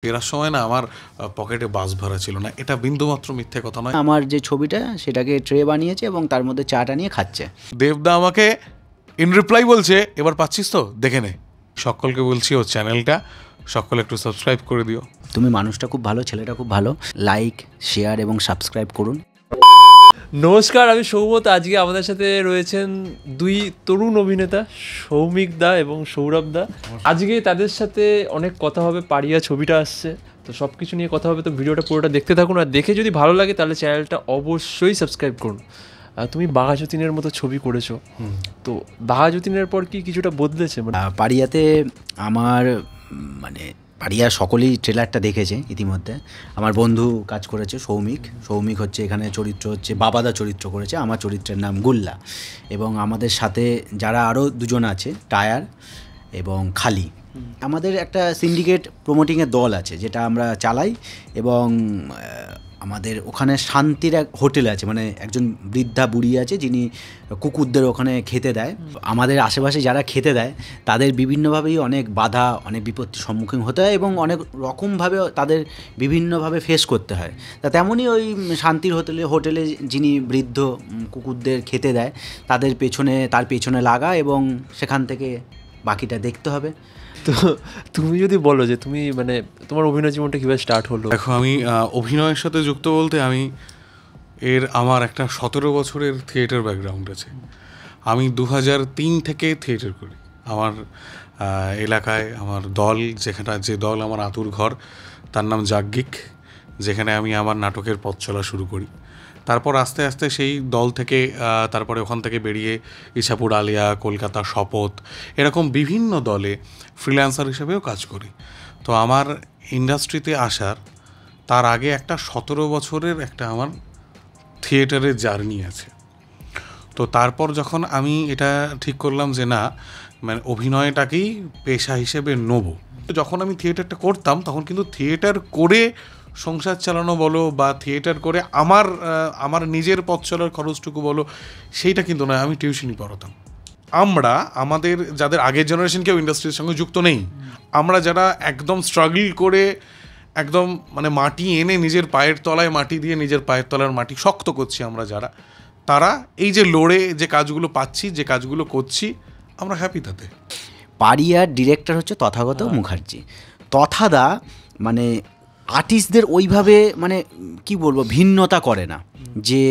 ফেরার সময় না আমার পকেটে বাস ভরা ছিল না, এটা বিন্দুমাত্র মিথ্যে কথা নয়। আমার যে ছবিটা সেটাকে ট্রে বানিয়েছে এবং তার মধ্যে চাটা নিয়ে খাচ্ছে। দেবদা আমাকে ইন রিপ্লাই বলছে, এবার পাচ্ছিস তো, দেখে নে। সকলকে বলছি ও চ্যানেলটা সকলে একটু সাবস্ক্রাইব করে দিও। তুমি মানুষটা খুব ভালো, ছেলেটা খুব ভালো, লাইক শেয়ার এবং সাবস্ক্রাইব করুন। নমস্কার, আমি সৌমত। আজকে আমাদের সাথে রয়েছেন দুই তরুণ অভিনেতা, সৌমিক দা এবং সৌরভ দা। আজকে তাদের সাথে অনেক কথা হবে, পারিয়া ছবিটা আসছে, তো সব কিছু নিয়ে কথা হবে। তো ভিডিওটা পুরোটা দেখতে থাকুন, আর দেখে যদি ভালো লাগে তাহলে চ্যানেলটা অবশ্যই সাবস্ক্রাইব করুন। তুমি বাঘাযতীনের মতো ছবি করেছো, তো বাঘাযতীনের পর কি কিছুটা বদলেছে? পারিয়াতে আমার পারিয়া সকলেই ট্রেলারটা দেখেছে ইতিমধ্যে। আমার বন্ধু কাজ করেছে সৌমিক হচ্ছে এখানে চরিত্র, হচ্ছে বাবাদা চরিত্র করেছে, আমার চরিত্রের নাম গুল্লা। এবং আমাদের সাথে যারা আরও দুজন আছে, টায়ার এবং খালি, আমাদের একটা সিন্ডিকেট প্রমোটিংয়ের দল আছে যেটা আমরা চালাই। এবং আমাদের ওখানে শান্তির এক হোটেল আছে, মানে একজন বৃদ্ধা বুড়ি আছে যিনি কুকুরদের ওখানে খেতে দেয়। আমাদের আশেপাশে যারা খেতে দেয় তাদের বিভিন্নভাবেই অনেক বাধা, অনেক বিপত্তির সম্মুখীন হতে হয় এবং অনেক রকমভাবে তাদের বিভিন্নভাবে ফেস করতে হয়। তা তেমনই ওই শান্তির হোটেলে যিনি বৃদ্ধ কুকুরদের খেতে দেয় তার পেছনে লাগা এবং সেখান থেকে বাকিটা দেখতে হবে। তো তুমি যদি বলো যে তুমি তোমার অভিনয় জীবনটা কীভাবে স্টার্ট হলো? দেখো, আমি অভিনয়ের সাথে যুক্ত বলতে আমার একটা 17 বছরের থিয়েটার ব্যাকগ্রাউন্ড আছে। আমি 2003 থেকে থিয়েটার করি। আমার এলাকায় আমার দল, যে দল আমার আতুর ঘর, তার নাম যাজ্ঞিক, যেখানে আমি আমার নাটকের পথ চলা শুরু করি। তারপর আস্তে আস্তে সেই দল থেকে তারপরে ওখান থেকে বেরিয়ে ইছাপুর আলিয়া, কলকাতা, শপথ, এরকম বিভিন্ন দলে ফ্রিল্যান্সার হিসেবেও কাজ করি। তো আমার ইন্ডাস্ট্রিতে আসার তার আগে একটা 17 বছরের একটা আমার থিয়েটারের জার্নি আছে। তো তারপর যখন আমি এটা ঠিক করলাম যে না, অভিনয়টাকেই পেশা হিসেবে নেব, যখন আমি থিয়েটারটা করতাম তখন কিন্তু থিয়েটার করে সংসার চালানো বলো বা থিয়েটার করে আমার নিজের পথ চলার খরচটুকু বলো, সেইটা কিন্তু নয়। আমি টিউশনি পড়াতাম। আমাদের যাদের আগের জেনারেশন কেউ ইন্ডাস্ট্রির সঙ্গে যুক্ত নেই, আমরা যারা একদম স্ট্রাগল করে একদম মাটি এনে নিজের পায়ের তলায় মাটি দিয়ে নিজের পায়ের তলার মাটি শক্ত করছি, আমরা তারা এই যে লড়ে যে কাজগুলো পাচ্ছি, যে কাজগুলো করছি, আমরা হ্যাপি তাতে। পারিয়ার ডিরেক্টর হচ্ছে তথাগত মুখার্জি। তথাদা আর্টিস্টদের ওইভাবে কি বলবো, ভিন্নতা করে না। যে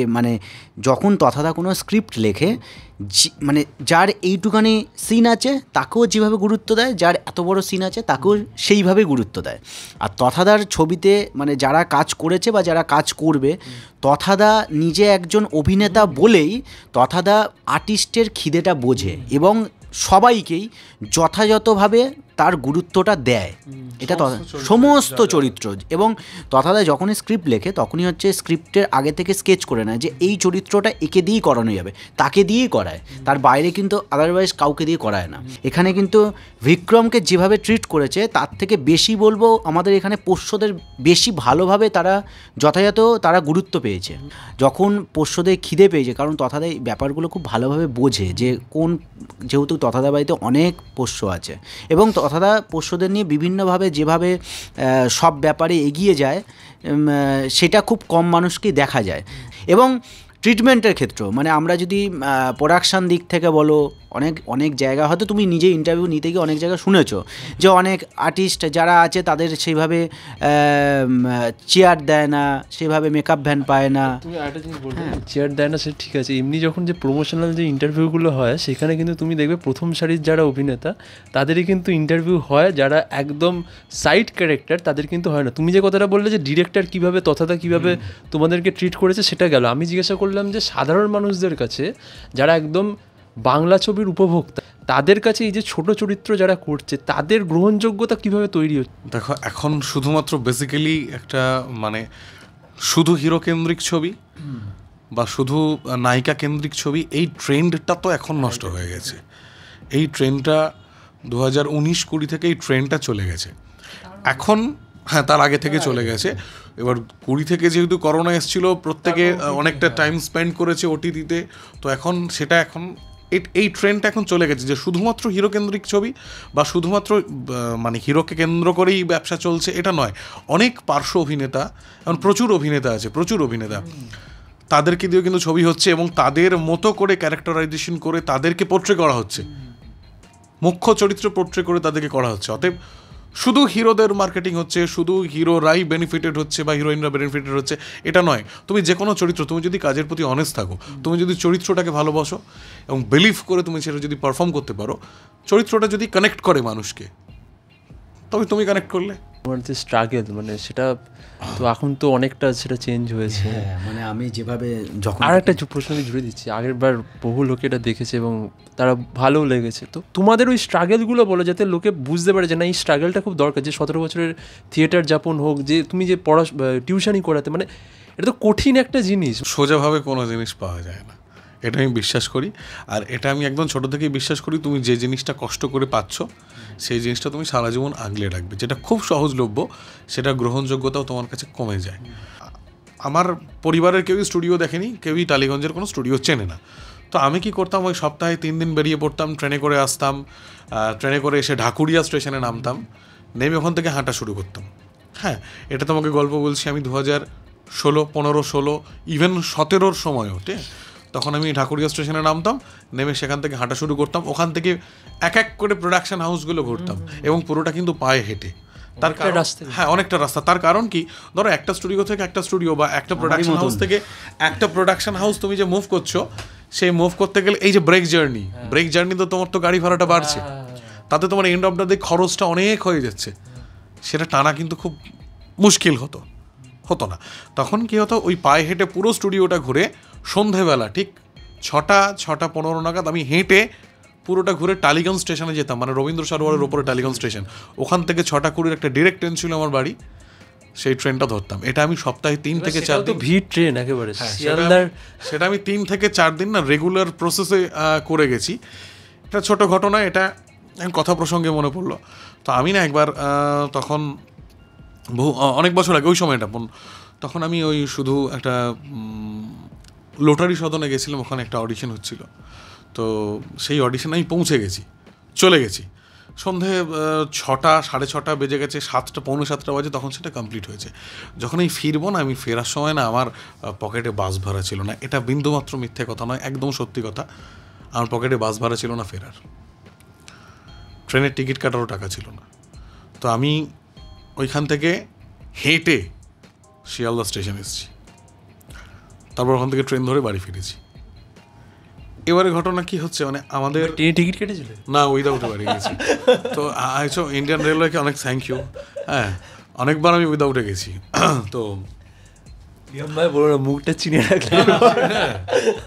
যখন তথাদা কোনো স্ক্রিপ্ট লেখে, যার এইটুখানি সিন আছে তাকেও যেভাবে গুরুত্ব দেয়, যার এত বড় সিন আছে তাকেও সেইভাবে গুরুত্ব দেয়। আর তথাদার ছবিতে যারা কাজ করেছে বা যারা কাজ করবে, তথাদা নিজে একজন অভিনেতা বলেই তথাদা আর্টিস্টের খিদেটা বোঝে এবং সবাইকেই যথাযথভাবে তার গুরুত্বটা দেয়। এটা সমস্ত চরিত্র। এবং তথাদা যখনই স্ক্রিপ্ট লেখে তখনই হচ্ছে স্ক্রিপ্টের আগে থেকে স্কেচ করে নেয় যে এই চরিত্রটা একে দিয়েই করানো যাবে, তাকে দিয়েই করায়, তার বাইরে কিন্তু আদারওয়াইজ কাউকে দিয়ে করায় না। এখানে কিন্তু বিক্রমকে যেভাবে ট্রিট করেছে তার থেকে বেশি বলবো আমাদের এখানে পোষ্যদের বেশি ভালোভাবে তারা গুরুত্ব পেয়েছে। যখন পোষ্যদের খিদে পেয়েছে, কারণ তথাদা এই ব্যাপারগুলো খুব ভালোভাবে বোঝে যে যেহেতু তথাদা বাড়িতে অনেক পোষ্য আছে এবং তথাদা পোষ্যদের নিয়ে বিভিন্নভাবে যেভাবে সব ব্যাপারে এগিয়ে যায়, সেটা খুব কম মানুষকেই দেখা যায়। এবং ট্রিটমেন্টের ক্ষেত্র আমরা যদি প্রোডাকশান দিক থেকে বলো, অনেক জায়গা হয়তো তুমি নিজে ইন্টারভিউ নিতে গিয়ে অনেক জায়গায় শুনেছো যে অনেক আর্টিস্ট যারা আছে তাদের সেইভাবে চেয়ার দেয় না, সেভাবে মেকআপ ভ্যান পায় না। তুমি একটা জিনিস বলবে, চেয়ার দেয় না, সে ঠিক আছে। এমনি যখন যে প্রমোশনাল যে ইন্টারভিউগুলো হয় সেখানে কিন্তু তুমি দেখবে প্রথম সারির যারা অভিনেতা তাদেরই কিন্তু ইন্টারভিউ হয়, যারা একদম সাইড ক্যারেক্টার তাদের কিন্তু হয় না। তুমি যে কথাটা বললে যে ডিরেক্টর কীভাবে, তথাদা কীভাবে তোমাদেরকে ট্রিট করেছে, সেটা গেল। আমি জিজ্ঞাসা করলাম যে সাধারণ মানুষদের কাছে যারা একদম বাংলা ছবির উপভোক্তা, তাদের কাছে এই যে ছোট চরিত্র যারা করছে তাদের গ্রহণযোগ্যতা কিভাবে তৈরি হচ্ছে? দেখো, এখন শুধুমাত্র বেসিক্যালি একটা শুধু হিরো কেন্দ্রিক ছবি বা শুধু নায়িকা কেন্দ্রিক ছবি, এই ট্রেন্ডটা তো এখন নষ্ট হয়ে গেছে। এই ট্রেন্ডটা 2019-20 থেকে এই ট্রেন্ডটা চলে গেছে। এখন তার আগে থেকে চলে গেছে। এবার 20 থেকে যেহেতু করোনা এসেছিল, প্রত্যেকে অনেকটা টাইম স্পেন্ড করেছে ওটিটিতে, তো সেটা এখন এই ট্রেন্ডটা এখন চলে গেছে যে শুধুমাত্র হিরো কেন্দ্রিক ছবি বা শুধুমাত্র মানে হিরোকে কেন্দ্র করেই ব্যবসা চলছে এটা নয়, অনেক পার্শ্ব অভিনেতা, এখন প্রচুর অভিনেতা আছে, প্রচুর অভিনেতা, তাদেরকে দিয়েও কিন্তু ছবি হচ্ছে এবং তাদের মতো করে ক্যারেক্টারাইজেশন করে তাদেরকে পোর্ট্রে করা হচ্ছে, মুখ্য চরিত্র পোর্ট্রে করে তাদেরকে করা হচ্ছে। অতএব শুধু হিরোদের মার্কেটিং হচ্ছে, শুধু হিরোরাই বেনিফিটেড হচ্ছে বা হিরোইনরা বেনিফিটেড হচ্ছে এটা নয়। তুমি যে কোনো চরিত্র, তুমি যদি কাজের প্রতি অনেস্ট থাকো, তুমি যদি চরিত্রটাকে ভালোবাসো এবং বিলিভ করে তুমি সেটা যদি পারফর্ম করতে পারো, চরিত্রটা যদি কানেক্ট করে মানুষকে, তবে তুমি কানেক্ট করলে। আমার যে স্ট্রাগল মানে সেটা তো এখন তো অনেকটা সেটা চেঞ্জ হয়েছে। মানে আমি যেভাবে যখন আর একটা প্রশ্ন আমি জুড়ে দিচ্ছি, আগের বার বহু লোকে এটা দেখেছে এবং তারা ভালোও লেগেছে, তো তোমাদের ওই স্ট্রাগলগুলো বলো যাতে লোকে বুঝতে পারে যে না এই স্ট্রাগলটা খুব দরকার, যে 17 বছরের থিয়েটার যাপন হোক, যে তুমি যে টিউশনই করাতে, মানে এটা তো কঠিন একটা জিনিস। সোজাভাবে কোনো জিনিস পাওয়া যায় না, এটা আমি বিশ্বাস করি। আর এটা আমি একদম ছোটো থেকেই বিশ্বাস করি, তুমি যে জিনিসটা কষ্ট করে পাচ্ছ সেই জিনিসটা তুমি সারা জীবন আগলে রাখবে। যেটা খুব সহজলভ্য সেটা গ্রহণযোগ্যতাও তোমার কাছে কমে যায়। আমার পরিবারের কেউই স্টুডিও দেখেনি, কেউই টালিগঞ্জের কোনো স্টুডিও চেনে না। তো আমি কি করতাম, ওই সপ্তাহে 3 দিন বেরিয়ে পড়তাম, ট্রেনে করে আসতাম, ট্রেনে করে এসে ঢাকুরিয়া স্টেশনে নামতাম, নেমে ওখান থেকে হাঁটা শুরু করতাম। হ্যাঁ, এটা তোমাকে গল্প বলছি, আমি 2016, 15, 16, ইভেন 17-র সময় ওঠে, তখন আমি ঢাকুরিয়া স্টেশনে নামতাম, নেমে সেখান থেকে হাঁটা শুরু করতাম, ওখান থেকে এক এক করে প্রোডাকশন হাউসগুলো ঘুরতাম এবং পুরোটা কিন্তু পায়ে হেঁটে। তার রাস্তা, হ্যাঁ অনেকটা রাস্তা। তার কারণ কি, ধরো একটা স্টুডিও থেকে একটা স্টুডিও বা একটা প্রোডাকশন হাউস থেকে একটা প্রোডাকশন হাউস তুমি যে মুভ করছো, সেই মুভ করতে গেলে এই যে ব্রেক জার্নি তো তোমার তো গাড়ি ভাড়াটা বাড়ছে, তাতে তোমার এন্ড অফ দ্য ডে খরচটা অনেক হয়ে যাচ্ছে, সেটা টানা কিন্তু খুব মুশকিল হতো না। তখন কি হতো, ওই পায়ে হেঁটে পুরো স্টুডিওটা ঘুরে সন্ধেবেলা ঠিক 6:15 নাগাদ আমি হেঁটে পুরোটা ঘুরে টালিগঞ্জ স্টেশনে যেতাম, মানে রবীন্দ্র সরোবরের ওপরে টালিগঞ্জ স্টেশন, ওখান থেকে 6:20 একটা ডিরেক্ট ট্রেন ছিল আমার বাড়ি, সেই ট্রেনটা ধরতাম। এটা আমি সপ্তাহে 3 থেকে 4 দিন, ভিড় ট্রেন একেবারে, সেটা আমি 3 থেকে 4 দিন না রেগুলার প্রসেসে করে গেছি। এটা ছোট ঘটনা, এটা কথা প্রসঙ্গে মনে পড়লো। তো আমি না একবার তখন অনেক বছর আগে, ওই সময়টা তখন আমি ওই শুধু একটা লোটারি সদনে গেছিলাম, ওখানে একটা অডিশন হচ্ছিল। তো সেই অডিশনে আমি পৌঁছে গেছি, চলে গেছি, সন্ধে 6টা 6:30 বেজে গেছে, 7টা পৌনে 7টা বাজে, তখন সেটা কমপ্লিট হয়েছে। যখন আমি ফিরবো না, আমি ফেরার সময় না আমার পকেটে বাস ভাড়া ছিল না। এটা বিন্দুমাত্র মিথ্যে কথা নয়, একদম সত্যি কথা। আমার পকেটে বাস ভাড়া ছিল না ফেরার, ট্রেনের টিকিট কাটারও টাকা ছিল না। তো আমি ওইখান থেকে হেঁটে শিয়ালদা স্টেশন এসেছি, তারপর ওখান থেকে ট্রেন ধরে বাড়ি ফিরেছি। এবারে ঘটনা কি হচ্ছে, মানে আমাদের টিকিট কেটেছিল না, উইদাউট বাড়ি গেছি। তো ইন্ডিয়ান রেলওয়েকে অনেক থ্যাংক ইউ। হ্যাঁ, অনেকবার আমি উইদাউটে গেছি। তো বলো না, মুখটা চিনে রাখলে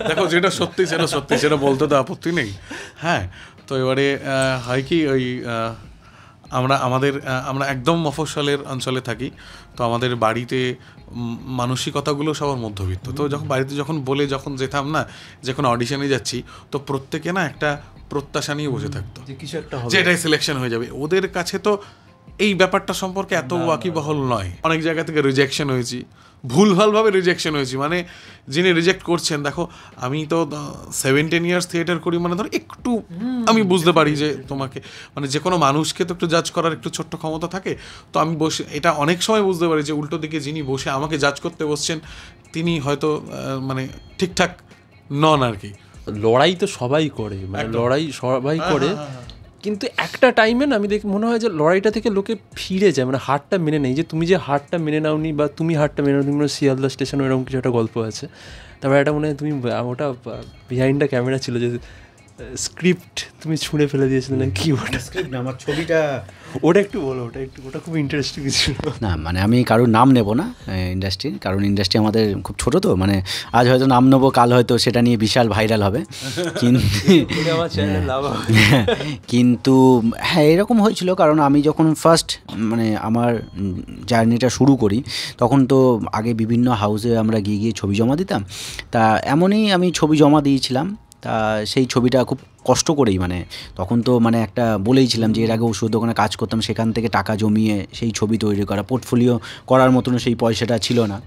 দেখো, যেটা সত্যি সেটা সত্যি, সেটা বলতে তো আপত্তি নেই। হ্যাঁ, তো এবারে হয় কি, ওই আমরা একদম মফস্বলের অঞ্চলে থাকি, তো আমাদের বাড়িতে মানসিকতাগুলো সবার মধ্যবিত্ত। তো বাড়িতে যখন যেতাম না, যে কোনো অডিশনে যাচ্ছি, তো প্রত্যেকে না একটা প্রত্যাশা নিয়ে বসে থাকতো যে এটাই সিলেকশন হয়ে যাবে। ওদের কাছে তো এই ব্যাপারটা সম্পর্কে এত ওয়াকিবহল নয়। অনেক জায়গা থেকে রিজেকশন হয়েছি, ভুলভালভাবে রিজেকশন হয়েছি। মানে যিনি রিজেক্ট করছেন, দেখো আমি তো 17 ইয়ার্স থিয়েটার করি, মানে ধরো একটু আমি বুঝতে পারি যে তোমাকে, মানে যে কোনো মানুষকে তো একটু জাজ করার একটু ছোট্ট ক্ষমতা থাকে। তো আমি বসে এটা অনেক সময় বুঝতে পারি যে উল্টো দিকে যিনি বসে আমাকে জাজ করতে বসছেন, তিনি হয়তো মানে ঠিকঠাক নন আর কি। লড়াই তো সবাই করে, মানে লড়াই সবাই করে, কিন্তু একটা টাইমে না আমি মনে হয় যে লড়াইটা থেকে লোকে ফিরে যায়, মানে হারটা মেনে নেই। যে তুমি যে হারটা মেনে নাওনি, বা তুমি হারটা মেনে নাও, তুমি শিয়ালদা স্টেশনে এরকম কিছু একটা গল্প আছে। তারপর একটা মনে হয় তুমি ওটা বিহাইন্ড দ্য ক্যামেরা ছিল, যে স্ক্রিপ্ট তুমি ছুঁড়ে ফেলে দিয়েছিলে না কি, ওটা স্ক্রিপ্ট না, আমার ছবিটা, ওটা একটু বলো, ওটা খুব ইন্টারেস্টিং ছিল। না মানে আমি কারোর নাম নেব না ইন্ডাস্ট্রির, কারণ ইন্ডাস্ট্রি আমাদের খুব ছোটো, তো মানে আজ হয়তো নাম নেবো, কাল হয়তো সেটা নিয়ে বিশাল ভাইরাল হবে। কিন্তু হ্যাঁ, এরকম হয়েছিল, কারণ আমি যখন ফার্স্ট মানে আমার জার্নিটা শুরু করি, তখন তো আগে বিভিন্ন হাউসে আমরা গিয়ে ছবি জমা দিতাম। তা এমনই আমি ছবি জমা দিয়েছিলাম, তা সেই ছবিটা খুব কষ্ট করেই, মানে তখন তো মানে একটা বলেইছিলাম যে এর আগে ওষুধ দোকানে কাজ করতাম, সেখান থেকে টাকা জমিয়ে সেই ছবি তৈরি করা, পোর্টফোলিও করার মতন সেই পয়সাটা ছিল না।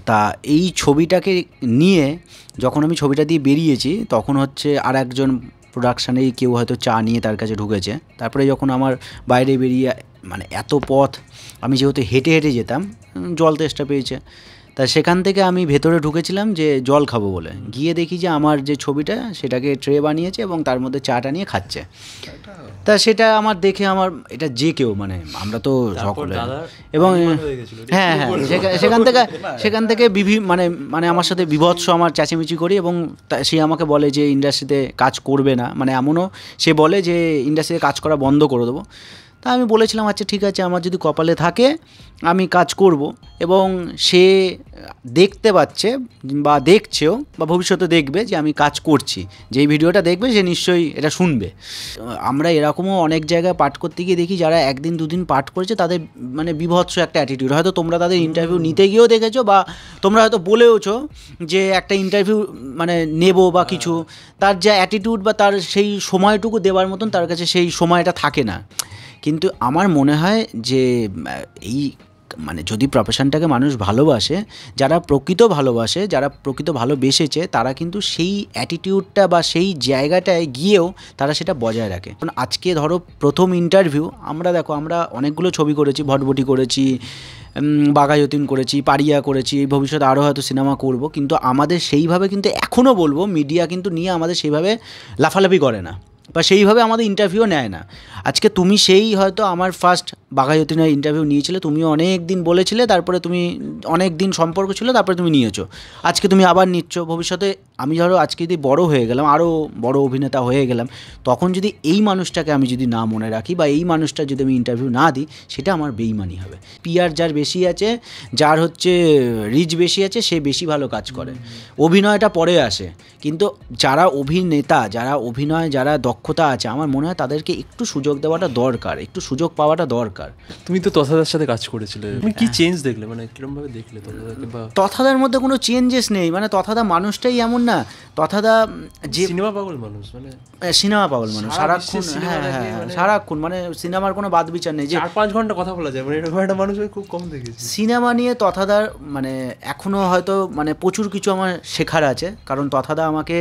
তা এই ছবিটাকে নিয়ে যখন আমি ছবিটা দিয়ে বেরিয়েছি তখন হচ্ছে আর একজন প্রোডাকশানেই কেউ হয়তো চা নিয়ে তার কাছে ঢুকেছে। তারপরে যখন আমার বাইরে বেরিয়ে মানে এত পথ আমি যেহেতু হেঁটে হেঁটে যেতাম, জল তেষ্টা পেয়েছে, তা সেখান থেকে আমি ভেতরে ঢুকেছিলাম যে জল খাবো বলে, গিয়ে দেখি যে আমার যে ছবিটা সেটাকে ট্রে বানিয়েছে এবং তার মধ্যে চাটা নিয়ে খাচ্ছে। তা সেটা আমার দেখে আমার এটা যে কেউ মানে আমরা তো সকলে এবং হ্যাঁ হ্যাঁ সেখান থেকে মানে আমার সাথে বিভৎস আমার চেঁচামেচি করি এবং সে আমাকে বলে যে ইন্ডাস্ট্রিতে কাজ করবে না, মানে এমনও সে বলে যে ইন্ডাস্ট্রিতে কাজ করা বন্ধ করে দেবো। তা আমি বলেছিলাম আচ্ছা ঠিক আছে, আমার যদি কপালে থাকে আমি কাজ করব, এবং সে দেখতে পাচ্ছে বা দেখছেও বা ভবিষ্যতে দেখবে যে আমি কাজ করছি, যেই ভিডিওটা দেখবে সে নিশ্চয়ই এটা শুনবে। আমরা এরকমও অনেক জায়গায় পাঠ করতে গিয়ে দেখি যারা একদিন দুদিন পাঠ করেছে তাদের মানে বিভৎস একটা অ্যাটিটিউড, হয়তো তোমরা তাদের ইন্টারভিউ নিতে গিয়েও দেখেছো বা তোমরা হয়তো বলেওছো যে একটা ইন্টারভিউ মানে নেব বা কিছু, তার যা অ্যাটিটিউড বা তার সেই সময়টুকু দেওয়ার মতন তার কাছে সেই সময়টা থাকে না। কিন্তু আমার মনে হয় যে এই মানে যদি প্রফেশনটাকে মানুষ ভালোবাসে, যারা প্রকৃত ভালোবাসে, যারা প্রকৃত ভালোবেসেছে, তারা কিন্তু সেই অ্যাটিটিউডটা বা সেই জায়গাটায় গিয়েও তারা সেটা বজায় রাখে। কারণ আজকে ধরো প্রথম ইন্টারভিউ, আমরা দেখো আমরা অনেকগুলো ছবি করেছি, ভটভটি করেছি, বাঘাযতীন করেছি, পারিয়া করেছি, এই ভবিষ্যতে আরও হয়তো সিনেমা করব, কিন্তু আমাদের সেইভাবে কিন্তু এখনও বলবো মিডিয়া কিন্তু নিয়ে আমাদের সেইভাবে লাফালাফি করে না বা সেইভাবে আমাদের ইন্টারভিউ নেয় না। আজকে তুমি সেই হয়তো আমার ফার্স্ট বাঘাযতীনের ইন্টারভিউ নিয়েছিলে, তুমিও অনেক দিন বলেছিলে, তারপরে তুমি অনেক দিন সম্পর্ক ছিল, তারপরে তুমি নিয়েছো, আজকে তুমি আবার নিচ্ছ। ভবিষ্যতে আমি ধরো আজকে যদি বড় হয়ে গেলাম, আরও বড় অভিনেতা হয়ে গেলাম, তখন যদি এই মানুষটাকে আমি যদি না মনে রাখি বা এই মানুষটা যদি আমি ইন্টারভিউ না দিই, সেটা আমার বেইমানি হবে। পিআর যার বেশি আছে, যার হচ্ছে রিচ বেশি আছে, সে বেশি ভালো কাজ করে। অভিনয়টা পরে আসে, কিন্তু যারা অভিনেতা, যারা অভিনয়, যারা দক্ষতা আছে, আমার মনে হয় তাদেরকে একটু সুযোগ দেওয়াটা দরকার, একটু সুযোগ পাওয়াটা দরকার। তুমি তো তথাদার সাথে কাজ করেছিলে, তুমি কি চেঞ্জ দেখলে, মানে কিরকমভাবে দেখলে তথাদাকে? বা তথাদার মধ্যে কোনো চেঞ্জেস নেই, মানে তথাদা মানুষটাই এমন না, তথাদা যে সিনেমা পাগল মানুষ, মানে সিনেমা পাগল মানুষ, সারাক্ষণ সারাক্ষণ মানে সিনেমার কোনো বাদ বিচার নেই, যে 4-5 ঘন্টা কথা বলা যায়, মানে এরকম একটা মানুষ আমি খুব কম দেখেছি। সিনেমা নিয়ে তথাদার মানে এখনও হয়তো মানে প্রচুর কিছু আমার শেখার আছে, কারণ তথাদা আমাকে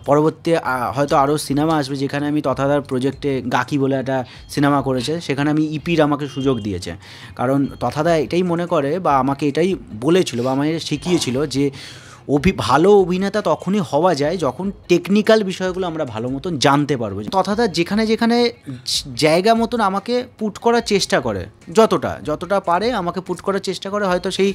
পরবর্তী হয়তো আরও সিনেমা আসবে যেখানে আমি তথাদার প্রজেক্টে গাকি বলে একটা সিনেমা করেছে, সেখানে আমি ইপির আমাকে সুযোগ দিয়েছে। কারণ তথাদা এটাই মনে করে বা আমাকে এটাই বলেছিল বা আমাকে শিখিয়েছিল যে ভালো অভিনেতা তখনই হওয়া যায় যখন টেকনিক্যাল বিষয়গুলো আমরা ভালো মতন জানতে পারবো। তথাদা যেখানে যেখানে জায়গা মতন আমাকে পুট করার চেষ্টা করে, যতটা পারে আমাকে পুট করার চেষ্টা করে, হয়তো সেই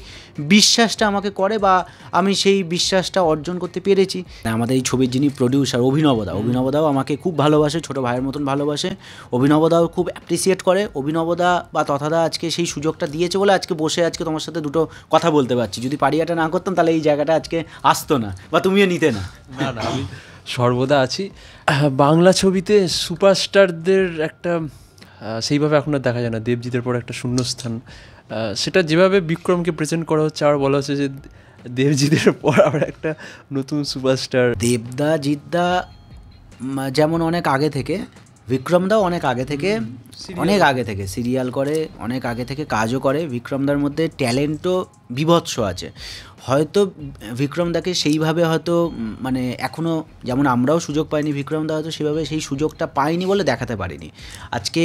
বিশ্বাসটা আমাকে করে বা আমি সেই বিশ্বাসটা অর্জন করতে পেরেছি। আমাদের এই ছবির যিনি প্রডিউসার অভিনবদাও আমাকে খুব ভালোবাসে, ছোটো ভাইয়ের মতন ভালোবাসে। অভিনবদাও খুব অ্যাপ্রিসিয়েট করে। অভিনবদা বা তথাদা আজকে সেই সুযোগটা দিয়েছে বলে আজকে বসে আজকে তোমার সাথে দুটো কথা বলতে পারছি। যদি পারিয়াটা না করতাম তাহলে এই জায়গাটা আজকে আসতো না বা তুমিও নিতে না। না আমি সর্বদা আছি। বাংলা ছবিতে সুপারস্টারদের একটা সেইভাবে এখন আর দেখা যায় না, দেবজিতের পর একটা শূন্যস্থান, সেটা যেভাবে বিক্রমকে প্রেজেন্ট করা হচ্ছে, আর বলা হচ্ছে যে দেবজিতের পর আবার একটা নতুন সুপারস্টার। দেবদা জিতদা যেমন অনেক আগে থেকে, বিক্রমদাও অনেক আগে থেকে সিরিয়াল করে, অনেক আগে থেকে কাজও করে। বিক্রমদার মধ্যে ট্যালেন্টও বিভৎস আছে। হয়তো বিক্রমদাকে সেইভাবে হয়তো মানে এখনও যেমন আমরাও সুযোগ পাইনি, বিক্রমদা হয়তো সেভাবে সেই সুযোগটা পাইনি বলে দেখাতে পারিনি। আজকে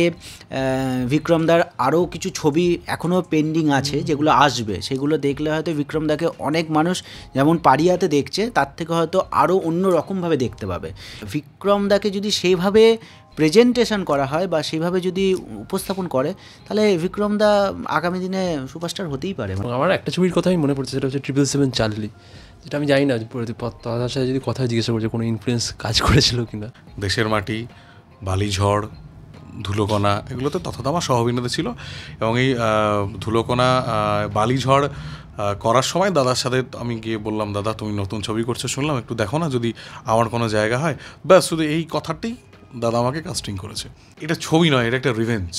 বিক্রমদার আরও কিছু ছবি এখনও পেন্ডিং আছে যেগুলো আসবে, সেগুলো দেখলে হয়তো বিক্রমদাকে অনেক মানুষ যেমন পারিয়াতে দেখছে তার থেকে হয়তো আরও অন্য রকমভাবে দেখতে পাবে। বিক্রমদাকে যদি সেইভাবে প্রেজেন্টেশন করা হয় বা সেইভাবে যদি উপস্থাপন করে, তাহলে বিক্রমদা আগামী দিনে সুপারস্টার হতেই পারে। আমার একটা ছবির কথাই মনে পড়ছে, সেটা হচ্ছে 777 চার্লি, যেটা আমি জানি না তার সাথে যদি কথা জিজ্ঞাসা করছে কোনো ইনফ্লুয়েন্স কাজ করেছিল কিনা। দেশের মাটি, বালিঝড়, ধুলোকণা, এগুলোতে তথাদা আমার সহ অভিনেতা ছিল। এবং এই ধুলোকণা, বালিঝড় করার সময় দাদার সাথে আমি গিয়ে বললাম, দাদা তুমি নতুন ছবি করছো শুনলাম, একটু দেখো না যদি আমার কোনো জায়গা হয়। ব্যাস শুধু এই কথাটি দাদা আমাকে কাস্টিং করেছে। এটা ছবি নয়, এটা একটা রিভেঞ্জ,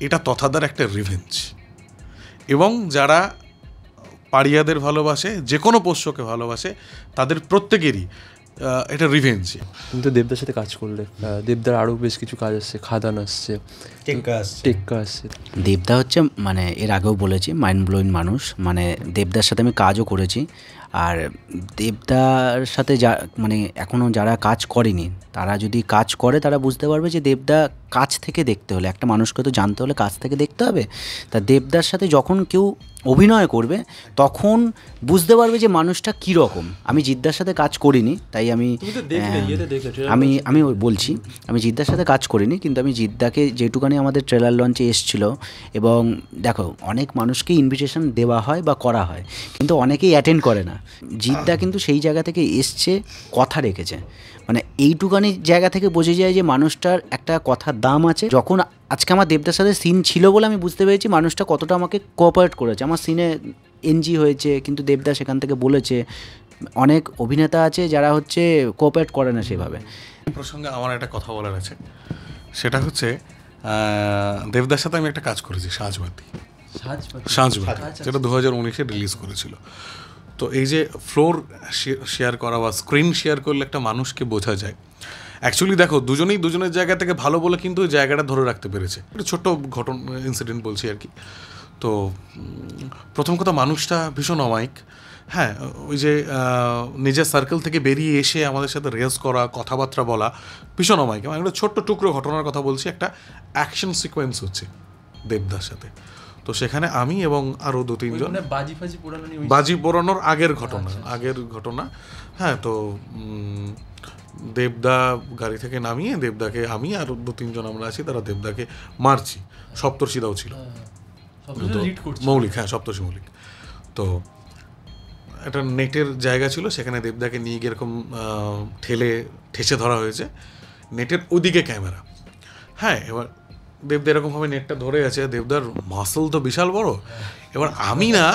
এটা তথাদার একটা রিভেঞ্জ। এবং যারা পারিয়াদের ভালোবাসে, যে কোনো পোষ্যকে ভালোবাসে, তাদের প্রত্যেকেরই এটা রিভেঞ্জ। তুমি তো দেবদার সাথে কাজ করলে, দেবদার আরও বেশ কিছু কাজ আসছে, খাদান আসছে, টেক্কা আসছে। দেবদা হচ্ছে মানে এর আগেও বলেছি মাইন্ড ব্লোয়িং মানুষ, মানে দেবদার সাথে আমি কাজও করেছি। আর দেবদার সাথে যা মানে এখনও যারা কাজ করেনি তারা যদি কাজ করে তারা বুঝতে পারবে যে দেবদা কাছ থেকে দেখতে হলে, একটা মানুষকে তো জানতে হলে কাছ থেকে দেখতে হবে। তা দেবদার সাথে যখন কেউ অভিনয় করবে তখন বুঝতে পারবে যে মানুষটা কীরকম। আমি জিদ্দার সাথে কাজ করিনি, তাই আমি আমি বলছি আমি জিদ্দার সাথে কাজ করিনি, কিন্তু আমি জিদ্দাকে যেটুকানি আমাদের ট্রেলার লঞ্চে এসেছিল, এবং দেখো অনেক মানুষকে ইনভিটেশন দেওয়া হয় বা করা হয়, কিন্তু অনেকেই অ্যাটেন্ড করে না। জিদ্দা কিন্তু সেই জায়গা থেকে এসছে, কথা রেখেছে, মানে এইটুকানি জায়গা থেকে বোঝা যায় যে মানুষটার একটা কথার দাম আছে। যখন আজকে আমার দেবদার সাথে সিন ছিল বলে আমি বুঝতে পেরেছি মানুষটা কতটা আমাকে কোঅপারেট করেছে। আমার সিনে এনজি হয়েছে, কিন্তু দেবদা সেখান থেকে বলেছে। অনেক অভিনেতা আছে যারা হচ্ছে কোঅপারেট করে না সেভাবে। প্রসঙ্গে আমার একটা কথা বলার আছে, সেটা হচ্ছে দেবদার সাথে আমি একটা কাজ করেছি, সাঁঝবাতি, যেটা 2019-এ রিলিজ করেছিল। তো এই যে ফ্লোর শেয়ার করা বা স্ক্রিন শেয়ার করলে একটা মানুষকে বোঝা যায়। অ্যাকচুয়ালি দেখো দুজনেই দুজনের জায়গা থেকে ভালো বলে কিন্তু ওই জায়গাটা ধরে রাখতে পেরেছে। একটা ছোট্ট ইনসিডেন্ট বলছি আর কি। তো প্রথম কথা, মানুষটা ভীষণ অমায়িক। হ্যাঁ, ওই যে নিজের সার্কেল থেকে বেরিয়ে এসে আমাদের সাথে রেস করা, কথাবার্তা বলা, ভীষণ অমায়িক। আমি একটা ছোট্ট টুকরো ঘটনার কথা বলছি। একটা অ্যাকশন সিকোয়েন্স হচ্ছে দেবদার সাথে। তো সেখানে আমি এবং আরও 2-3 জন, বাজি পোড়ানোর আগের ঘটনা। হ্যাঁ, তো দেবদা গাড়ি থেকে নামিয়ে দেবদাকে, আমি আর 2-3 জন আমরা আছি, তারা দেবদাকে মারছি। সপ্তর্ষিদাও ছিল, মৌলিক, হ্যাঁ সপ্তর্ষি মৌলিক। তো একটা নেটের জায়গা ছিল, সেখানে দেবদাকে নিয়ে গিয়ে এরকম ঠেসে ধরা হয়েছে। নেটের ওদিকে ক্যামেরা। হ্যাঁ, এবার দেবদা এরকমভাবে নেটটা ধরে আছে, দেবদার মাসল তো বিশাল বড়। এবার আমি না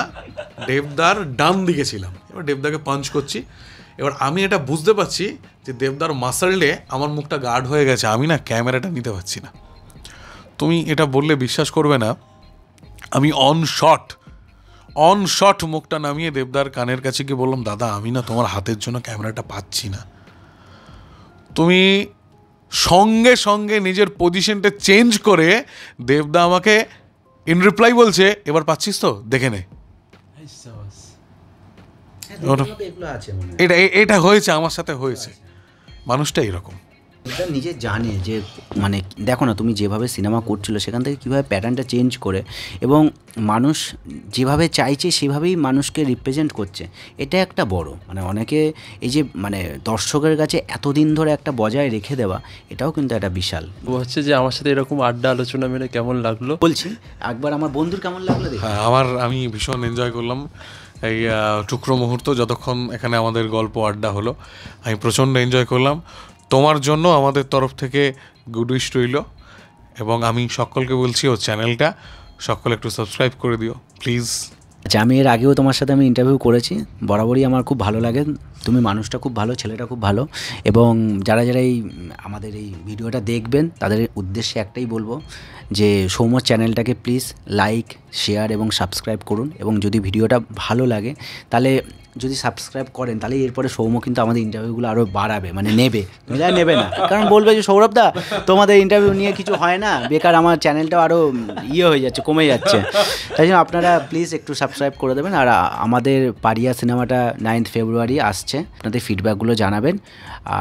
দেবদার ডান দিকে ছিলাম, এবার দেবদাকে পাঞ্চ করছি। এবার আমি এটা বুঝতে পারছি যে দেবদার মাসলডে আমার মুখটা গার্ড হয়ে গেছে, আমি না ক্যামেরাটা নিতে পারছি না। তুমি এটা বললে বিশ্বাস করবে না, আমি অন শট মুখটা নামিয়ে দেবদার কানের কাছে গিয়ে বললাম, দাদা আমি না তোমার হাতের জন্য ক্যামেরাটা পাচ্ছি না। তুমি সঙ্গে সঙ্গে নিজের পজিশনটা চেঞ্জ করে দেবদা আমাকে ইন রিপ্লাই বলছে, এবার পাচ্ছিস তো, দেখে নে। এটা হয়েছে, আমার সাথে হয়েছে। মানুষটা এরকম নিজে জানে যে মানে দেখো না, তুমি যেভাবে সিনেমা করছিল সেখান থেকে কীভাবে প্যাটার্নটা চেঞ্জ করে, এবং মানুষ যেভাবে চাইছে সেভাবেই মানুষকে রিপ্রেজেন্ট করছে। এটা একটা বড়, মানে অনেকে এই যে মানে দর্শকের কাছে এতদিন ধরে একটা বজায় রেখে দেওয়া, এটাও কিন্তু একটা বিশাল। হচ্ছে যে আমার সাথে এরকম আড্ডা আলোচনা মেরে কেমন লাগলো বলছি একবার আমার বন্ধুর কেমন লাগলো দেখি। হ্যাঁ, আমি ভীষণ এনজয় করলাম এই টুকরো মুহূর্ত, যতক্ষণ এখানে আমাদের গল্প আড্ডা হলো আমি প্রচণ্ড এনজয় করলাম। তোমার জন্য আমাদের তরফ থেকে গুড উইশ রইল, এবং আমি সকলকে বলছি ও চ্যানেলটা সকলে একটু সাবস্ক্রাইব করে দিও প্লিজ। আচ্ছা, আমি এর আগেও তোমার সাথে আমি ইন্টারভিউ করেছি, বরাবরই আমার খুব ভালো লাগে। তুমি মানুষটা খুব ভালো, ছেলেটা খুব ভালো, এবং যারা যারা এই আমাদের এই ভিডিওটা দেখবেন তাদের উদ্দেশ্যে একটাই বলবো যে সৌম্য চ্যানেলটাকে প্লিজ লাইক, শেয়ার এবং সাবস্ক্রাইব করুন। এবং যদি ভিডিওটা ভালো লাগে তাহলে যদি সাবস্ক্রাইব করেন তাহলে এরপরে সৌম্য কিন্তু আমাদের ইন্টারভিউগুলো আরও বাড়াবে, মানে নেবে না, কারণ বলবে যে সৌরভদা তোমাদের ইন্টারভিউ নিয়ে কিছু হয় না, বেকার আমার চ্যানেলটাও আরও হয়ে যাচ্ছে, কমে যাচ্ছে। তাই জন্য আপনারা প্লিজ একটু সাবস্ক্রাইব করে দেবেন। আর আমাদের পারিয়া সিনেমাটা 9 ফেব্রুয়ারি আসছে, আপনাদের ফিডব্যাকগুলো জানাবেন।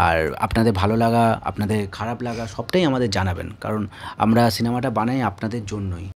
আর আপনাদের ভালো লাগা, আপনাদের খারাপ লাগা সবটাই আমাদের জানাবেন, কারণ আমরা সিনেমাটা বানাই আপনাদের জন্যই।